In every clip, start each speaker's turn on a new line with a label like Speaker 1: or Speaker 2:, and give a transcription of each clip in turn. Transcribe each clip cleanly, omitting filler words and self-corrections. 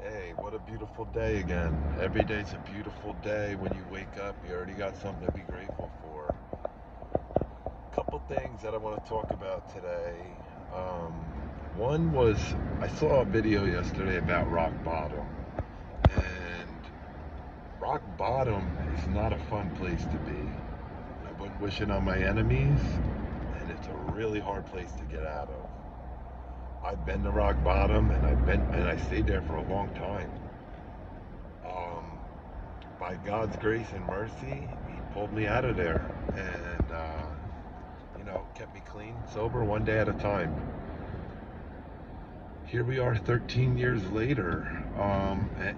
Speaker 1: Hey, what a beautiful day again. Every day's a beautiful day. When you wake up, you already got something to be grateful for. Couple things that I want to talk about today. Um, One was I saw a video yesterday about rock bottom, and rock bottom is not a fun place to be. I wouldn't wish it on my enemies, and it's a really hard place to get out of. I've been to rock bottom, and I stayed there for a long time. Um, by God's grace and mercy, He pulled me out of there and, kept me clean, sober, one day at a time. Here we are 13 years later.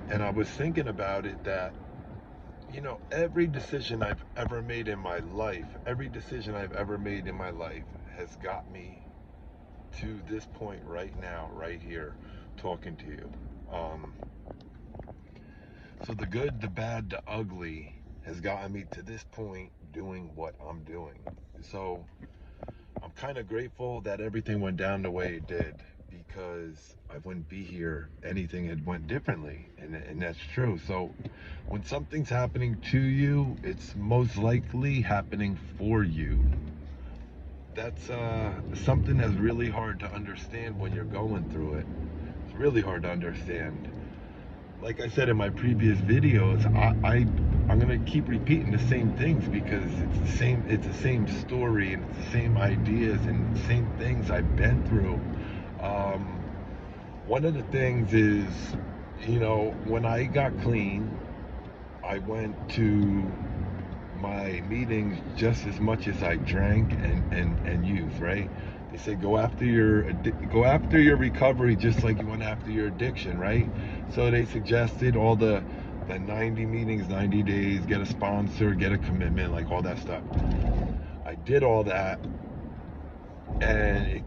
Speaker 1: And I was thinking about it that, every decision I've ever made in my life, every decision I've ever made in my life has got me to this point right now, right here, talking to you. Um, So the good, the bad, the ugly has gotten me to this point doing what I'm doing. So I'm kind of grateful that everything went down the way it did because I wouldn't be here. Anything had went differently, and that's true. So when something's happening to you, it's most likely happening for you. That's something that's really hard to understand when you're going through it. It's really hard to understand. Like I said in my previous videos, I'm gonna keep repeating the same things because it's the same story and it's the same ideas and the same things I've been through. Um, One of the things is, when I got clean, I went to my meetings just as much as I drank and used, right? They say go after your recovery just like you went after your addiction, right? So they suggested all the 90 meetings, 90 days, get a sponsor, get a commitment, like all that stuff. I did all that, and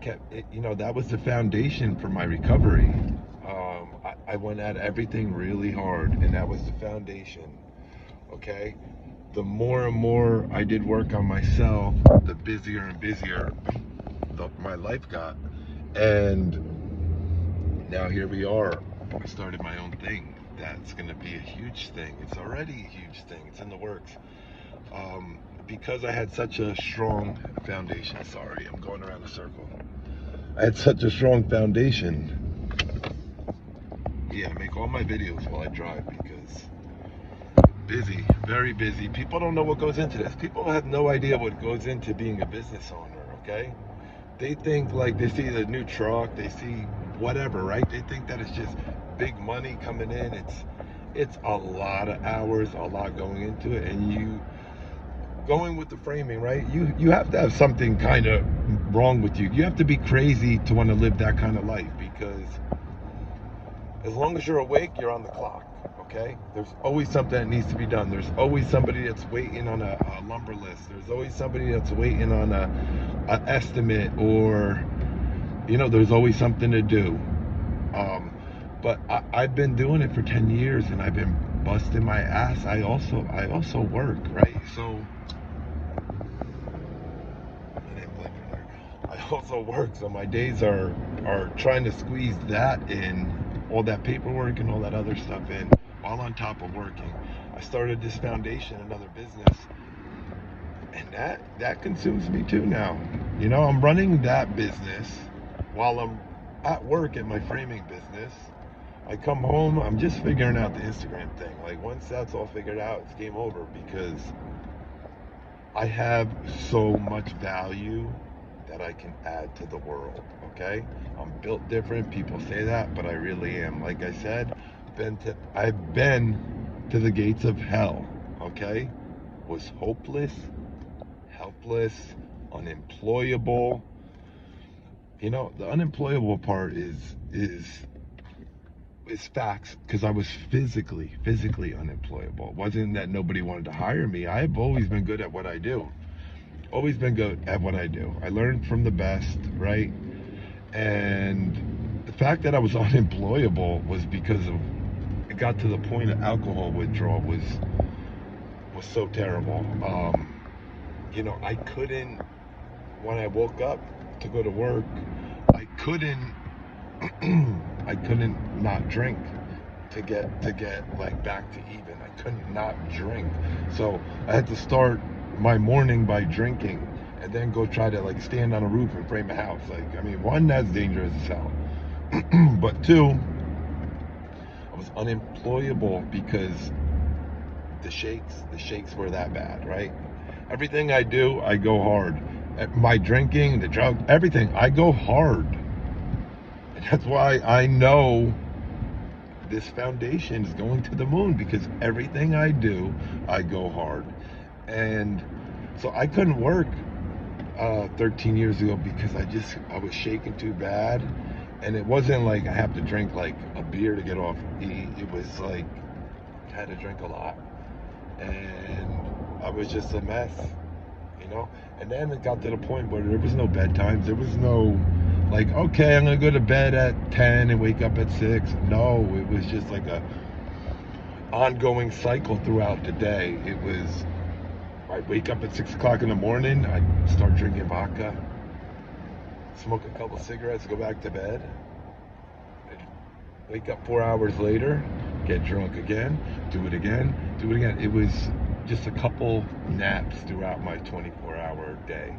Speaker 1: that was the foundation for my recovery. I went at everything really hard, and that was the foundation. Okay, the more and more I did work on myself, the busier and busier my life got. And now here we are. I started my own thing. That's going to be a huge thing. It's already a huge thing. It's in the works. Because I had such a strong foundation. Sorry, I'm going around a circle. I had such a strong foundation. Yeah, I make all my videos while I drive because busy, very busy. People don't know what goes into this. People have no idea what goes into being a business owner, okay? They think like they see the new truck, they see whatever, right? They think that it's just big money coming in. It's a lot of hours, a lot going into it, and you going with the framing, right? You have to have something kind of wrong with you. You have to be crazy to want to live that kind of life because as long as you're awake, you're on the clock. Okay? There's always something that needs to be done. There's always somebody that's waiting on a lumber list. There's always somebody that's waiting on a estimate, or there's always something to do. Um, but I've been doing it for 10 years, and I've been busting my ass. I also work, right? So I didn't blink for there. I also work, so my days are trying to squeeze that in, all that paperwork and all that other stuff in, while on top of working. I started this foundation, another business, and that consumes me too now. I'm running that business while I'm at work at my framing business. I come home, I'm just figuring out the Instagram thing. Like once that's all figured out, it's game over because I have so much value that I can add to the world. Okay, I'm built different. People say that, but I really am. Like I said, I've been to the gates of hell. Okay, was hopeless, helpless, unemployable. The unemployable part is facts because I was physically unemployable. It wasn't that nobody wanted to hire me. I've always been good at what I do. Always been good at what I do. I learned from the best, right? And the fact that I was unemployable was because of it got to the point of alcohol withdrawal was so terrible. I couldn't when I woke up to go to work, I couldn't I couldn't not drink to get like back to even. I couldn't not drink. So I had to start my morning by drinking and then go try to like stand on a roof and frame a house. Like, I mean, one, that's dangerous as hell. But two, I was unemployable because the shakes were that bad, right? Everything I do, I go hard. My drinking, the drugs, everything, I go hard. And that's why I know this foundation is going to the moon, because everything I do, I go hard. And so I couldn't work 13 years ago because I was shaking too bad. And it wasn't like I have to drink like a beer to get off E. It was like I had to drink a lot. And I was just a mess, you know? And then it got to the point where there was no bedtimes. There was no, like, okay, I'm going to go to bed at 10 and wake up at 6. No, it was just like a ongoing cycle throughout the day. It was, I'd wake up at 6 o'clock in the morning, I'd start drinking vodka, smoke a couple cigarettes, go back to bed. I'd wake up 4 hours later, get drunk again, do it again, do it again. It was just a couple naps throughout my 24-hour day.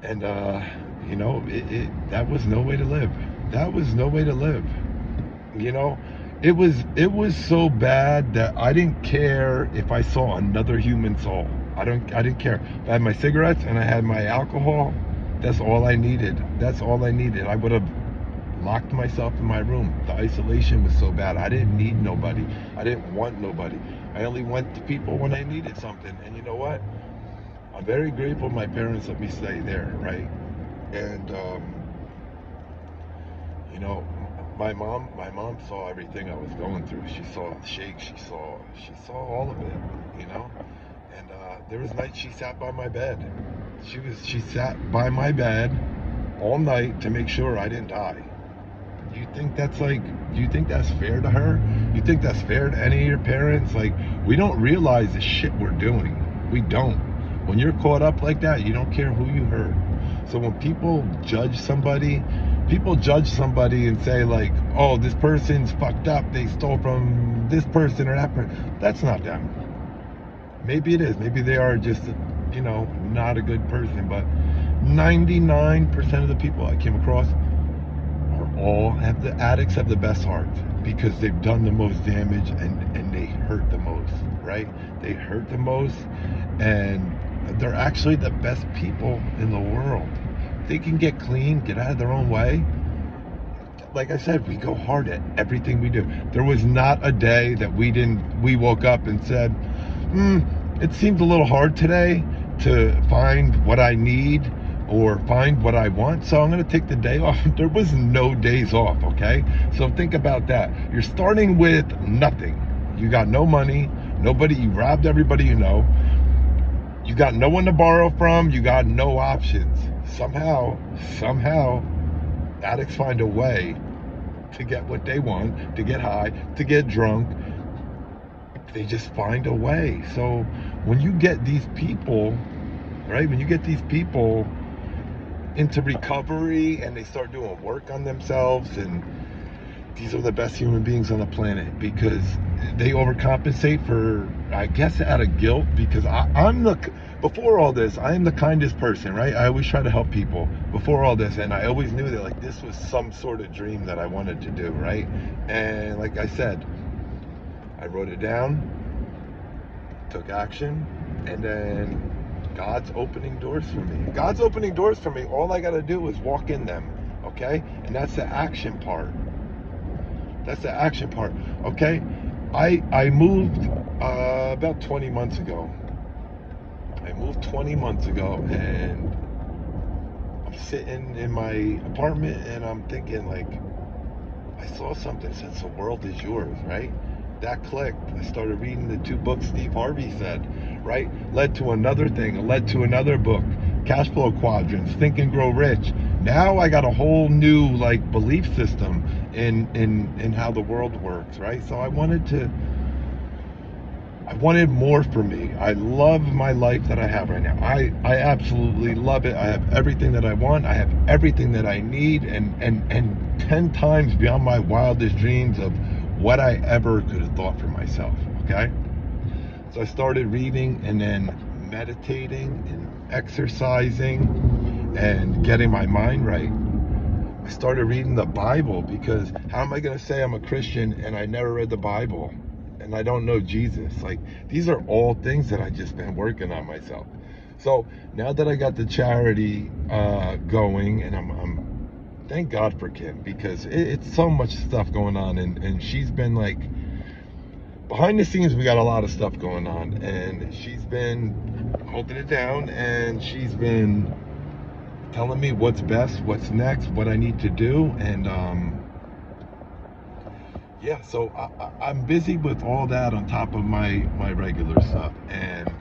Speaker 1: And, you know, that was no way to live. That was no way to live. You know, it was so bad that I didn't care if I saw another human soul. I didn't care. If I had my cigarettes and I had my alcohol, that's all I needed. That's all I needed. I would have locked myself in my room. The isolation was so bad. I didn't need nobody. I didn't want nobody. I only went to people when I needed something. And you know what? I'm very grateful my parents let me stay there, right? And you know, my mom saw everything I was going through. She saw the shake. She saw all of it, you know. And there was nights she sat by my bed. She sat by my bed all night to make sure I didn't die. Do you think that's fair to her? You think that's fair to any of your parents? Like, we don't realize the shit we're doing. We don't. When you're caught up like that, you don't care who you hurt. So when people judge somebody and say like, oh, this person's fucked up, they stole from this person or that person. That's not them. Maybe it is. Maybe they are just, you know, not a good person. But 99% of the people I came across the addicts have the best hearts, because they've done the most damage and they hurt the most, right? They hurt the most, and they're actually the best people in the world. They can get clean, get out of their own way. Like I said, we go hard at everything we do. There was not a day that we woke up and said, it seems a little hard today to find what I need or find what I want, so I'm going to take the day off. There was no days off, okay? So think about that. You're starting with nothing. You got no money, nobody, you robbed everybody you know. You got no one to borrow from, you got no options. Somehow, addicts find a way to get what they want, to get high, to get drunk. They just find a way. So when you get these people, right, into recovery and they start doing work on themselves, and these are the best human beings on the planet, because they overcompensate for, I guess, out of guilt, because before all this, I am the kindest person, right? I always try to help people before all this, and I always knew that like this was some sort of dream that I wanted to do, right? And like I said, I wrote it down, took action, and then God's opening doors for me. All I got to do is walk in them, okay? And that's the action part. Okay? I moved about 20 months ago. And I'm sitting in my apartment and I'm thinking, like, I saw something that says the world is yours, right? That clicked. I started reading the 2 books Steve Harvey said, right? Led to another thing, led to another book, Cash Flow Quadrants, Think and Grow Rich. Now I got a whole new like belief system in how the world works, right? So I wanted more for me. I love my life that I have right now. I absolutely love it. I have everything that I want. I have everything that I need, and 10 times beyond my wildest dreams of what I ever could have thought for myself, okay? So I started reading and then meditating and exercising and getting my mind right. I started reading the Bible, because how am I going to say I'm a Christian and I never read the Bible and I don't know Jesus? Like, these are all things that I just been working on myself. So now that I got the charity going, and I'm thank God for Kim, because it's so much stuff going on, and she's been like, behind the scenes we got a lot of stuff going on, and she's been holding it down, and she's been telling me what's best, what's next, what I need to do. And yeah, so I'm busy with all that on top of my regular stuff. And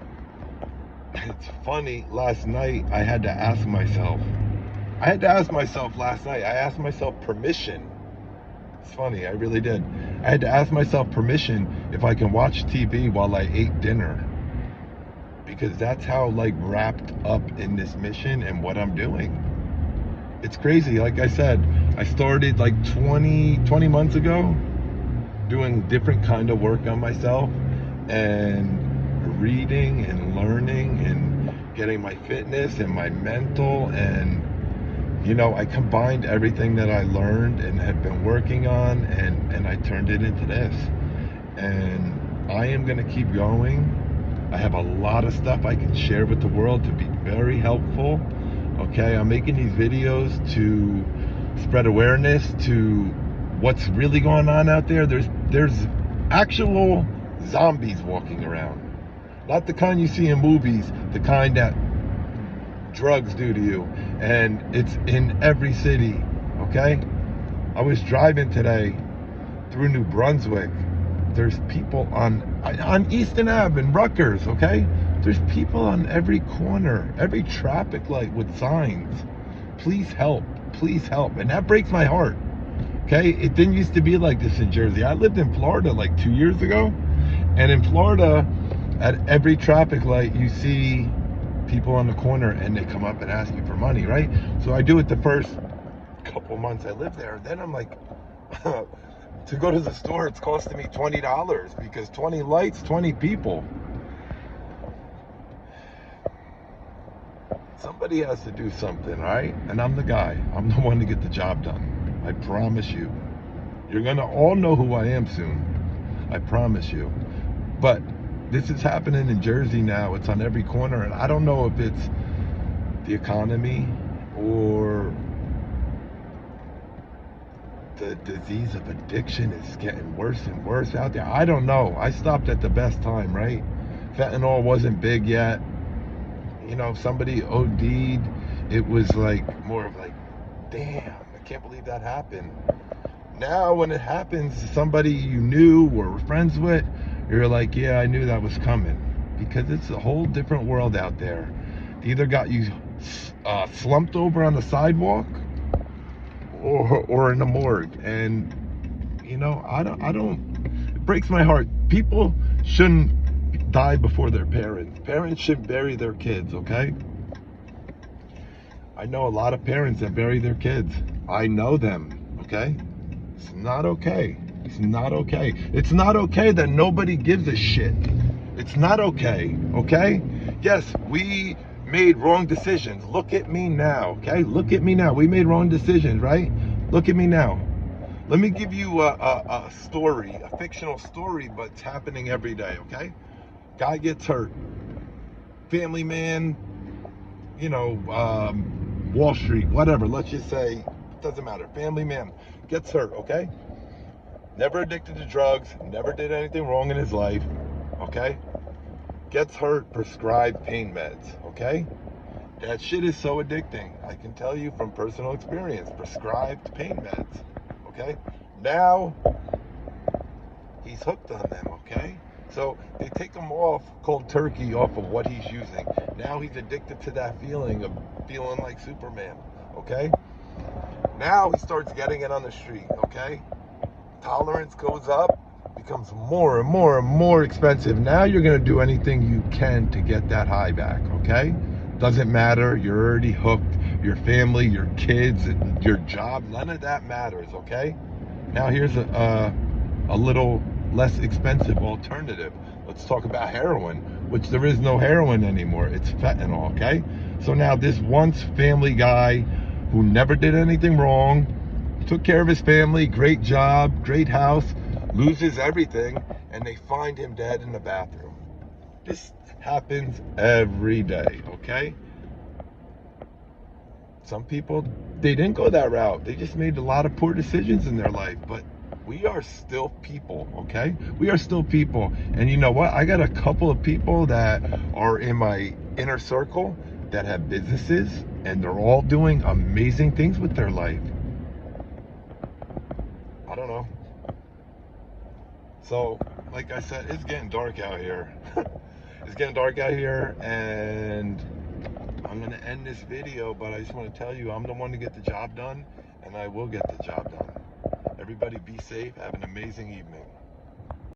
Speaker 1: it's funny, last night I had to ask myself last night, I asked myself permission. It's funny, I really did. I had to ask myself permission if I can watch TV while I ate dinner, because that's how like wrapped up in this mission and what I'm doing. It's crazy. Like I said, I started like 20 months ago doing different kind of work on myself, and reading and learning and getting my fitness and my mental. And I combined everything that I learned and have been working on, and I turned it into this. And I am going to keep going. I have a lot of stuff I can share with the world to be very helpful. Okay, I'm making these videos to spread awareness to what's really going on out there. There's actual zombies walking around. Not the kind you see in movies, the kind that drugs do to you. And it's in every city, okay? I was driving today through New Brunswick. There's people on Easton Ave in Rutgers, okay? There's people on every corner, every traffic light with signs. Please help, please help. And that breaks my heart, okay? It didn't used to be like this in Jersey. I lived in Florida like 2 years ago. And in Florida, at every traffic light, you see people on the corner and they come up and ask you for money, right? So I do it the first couple months I lived there. Then I'm like, to go to the store, it's costing me $20, because 20 lights, 20 people. Somebody has to do something, right? And I'm the guy. I'm the one to get the job done. I promise you. You're going to all know who I am soon. I promise you. But this is happening in Jersey now. It's on every corner. And I don't know if it's the economy or the disease of addiction is getting worse and worse out there. I don't know. I stopped at the best time, right? Fentanyl wasn't big yet. If somebody OD'd, it was like more of like, damn, I can't believe that happened. Now when it happens to somebody you knew or were friends with, you're like, yeah, I knew that was coming, because it's a whole different world out there. They either got you slumped over on the sidewalk or in the morgue. And I don't, it breaks my heart. People shouldn't die before their parents. Parents should bury their kids, okay? I know a lot of parents that bury their kids. I know them, okay? It's not okay. It's not okay. It's not okay that nobody gives a shit. It's not okay, okay? Yes, we made wrong decisions. Look at me now, okay? Look at me now. We made wrong decisions, right? Look at me now. Let me give you a story, a fictional story, but it's happening every day, okay? Guy gets hurt. Family man, Wall Street, whatever. Let's just say, it doesn't matter. Family man gets hurt, okay? Never addicted to drugs, never did anything wrong in his life, okay? Gets hurt, prescribed pain meds, okay? That shit is so addicting. I can tell you from personal experience, prescribed pain meds, okay? Now, he's hooked on them, okay? So they take him off cold turkey off of what he's using. Now he's addicted to that feeling of feeling like Superman, okay? Now he starts getting it on the street, okay? Tolerance goes up, becomes more and more and more expensive. Now you're going to do anything you can to get that high back, okay? Doesn't matter. You're already hooked. Your family, your kids, your job, none of that matters, okay? Now here's a a little less expensive alternative. Let's talk about heroin, which there is no heroin anymore. It's fentanyl, okay? So now this once family guy who never did anything wrong, took care of his family, great job, great house, loses everything, and they find him dead in the bathroom. This happens every day, okay? Some people, they didn't go that route. They just made a lot of poor decisions in their life. But we are still people, okay? We are still people. And you know what? I got a couple of people that are in my inner circle that have businesses, and they're all doing amazing things with their life. I don't know. So, like I said, it's getting dark out here. It's getting dark out here, and I'm going to end this video, but I just want to tell you I'm the one to get the job done, and I will get the job done. Everybody be safe. Have an amazing evening.